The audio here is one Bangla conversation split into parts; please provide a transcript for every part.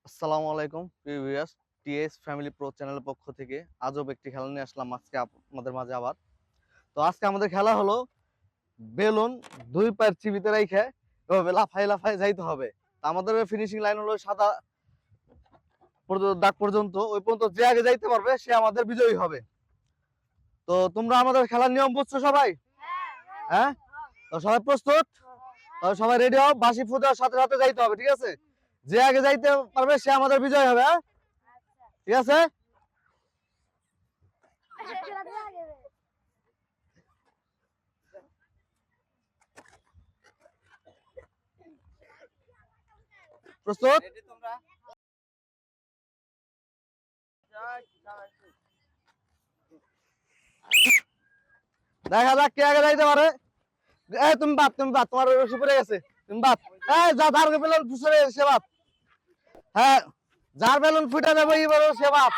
আসসালামু আলাইকুম ভিউয়ার্স, টিএস ফ্যামিলি প্রো চ্যানেলের পক্ষ থেকে আজব একটি খেলা নিয়ে আসলাম আজকে আপনাদের মাঝে আবার। তো আজকে আমাদের খেলা হলো বেলুন দুই পায়ের চিবিতে রেখে এভাবে লাফাই লাফাই যাইতে হবে। তো আমাদের ফিনিশিং লাইন হলো সাদা দাগ পর্যন্ত, ওই পর্যন্ত যে আগে যাইতে পারবে সে আমাদের বিজয়ী হবে। তো তোমরা আমাদের খেলার নিয়ম বুঝছো সবাই? হ্যাঁ, তো সবাই প্রস্তুত? তো সবাই রেডি হও, বাঁশি ফুটার সাথে সাথে যাইতে হবে, ঠিক আছে? যে আগে যাইতে পারবে সে আমাদের বিজয় হবে। হ্যাঁ, ঠিক আছে। প্রস্তুত? দেখা যাক কে আগে যাইতে পারে। তুমি বাদ, তোমার রশি পড়ে গেছে, তুমি বাদ। যা যার বেলুন ফুসে সে বাদ। হ্যাঁ, যার বেলুন ফুটে যাবে এই বেলুন সে বাদ।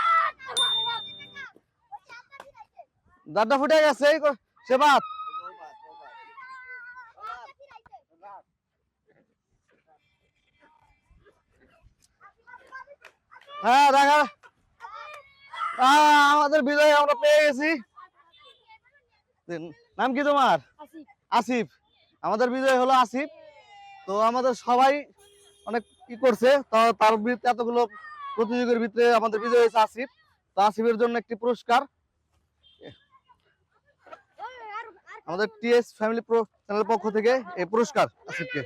যারটা ফুটে গেছে সে বাদ। হ্যাঁ, দেখা আমাদের বিজয় আমরা পেয়ে গেছি। নাম কি তোমার? আসিফ। আমাদের বিজয় হলো আসিফ। তো আমাদের সবাই অনেক কি করছে, তো তার ভিতরে এতগুলো প্রতিযোগীর ভিতরে আমাদের বিজয় হয়েছে আসিফ। তো আসিফের জন্য একটি পুরস্কার আমাদের টিএস ফ্যামিলি প্রো চ্যানেলের পক্ষ থেকে, এই পুরস্কার আসিফকে।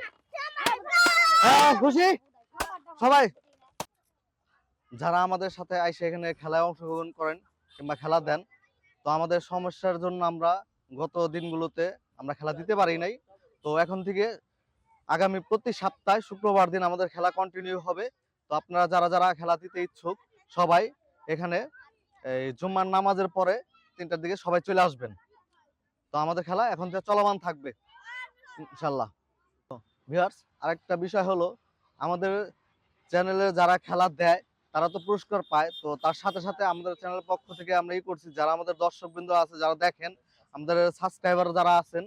হ্যাঁ, খুশি সবাই যারা আমাদের সাথে আইসে এখানে খেলায় অংশগ্রহণ করেন কিংবা খেলা দেন। তো আমাদের সমস্যার জন্য আমরা গত দিনগুলোতে আমরা খেলা দিতে পারি নাই। তো এখন থেকে আগামী প্রতি সপ্তাহে শুক্রবার দিন আমাদের খেলা কন্টিনিউ হবে। তো আপনারা যারা যারা খেলা দিতে ইচ্ছুক সবাই এখানে এই জুম্মার নামাজের পরে 3টার দিকে সবাই চলে আসবেন। তো আমাদের খেলা এখন থেকে চলমান থাকবে ইনশাল্লাহ। ভিউয়ার্স, আরেকটা বিষয় হলো আমাদের চ্যানেলে যারা খেলা দেয় তারা তো পুরস্কার পায়। তো তার সাথে সাথে আমাদের চ্যানেলের পক্ষ থেকে আমরা করছি, যারা আমাদের দর্শকবৃন্দ আছে, যারা দেখেন, আমাদের সাবস্ক্রাইবার যারা আছেন,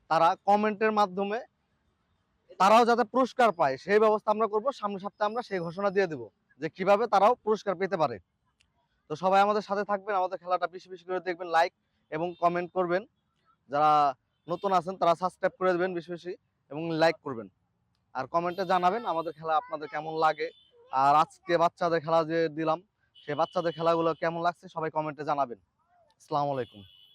তারা কমেন্টের মাধ্যমে তারাও যাতে পুরস্কার পায় সেই ব্যবস্থা আমরা করব। সামনের সপ্তাহে আমরা সেই ঘোষণা দিয়ে দেব যে কিভাবে তারাও পুরস্কার পেতে পারে। তো সবাই আমাদের সাথে থাকবেন, আমাদের খেলাটা বেশি বেশি করে দেখবেন, লাইক এবং কমেন্ট করবেন। যারা নতুন আছেন তারা সাবস্ক্রাইব করে দেবেন বেশি বেশি এবং লাইক করবেন। আর কমেন্টে জানাবেন আমাদের খেলা আপনাদের কেমন লাগে। আর আজকে বাচ্চাদের খেলা যে দিলাম সেই বাচ্চাদের খেলাগুলো কেমন লাগছে সবাই কমেন্টে জানাবেন। আসসালামু আলাইকুম।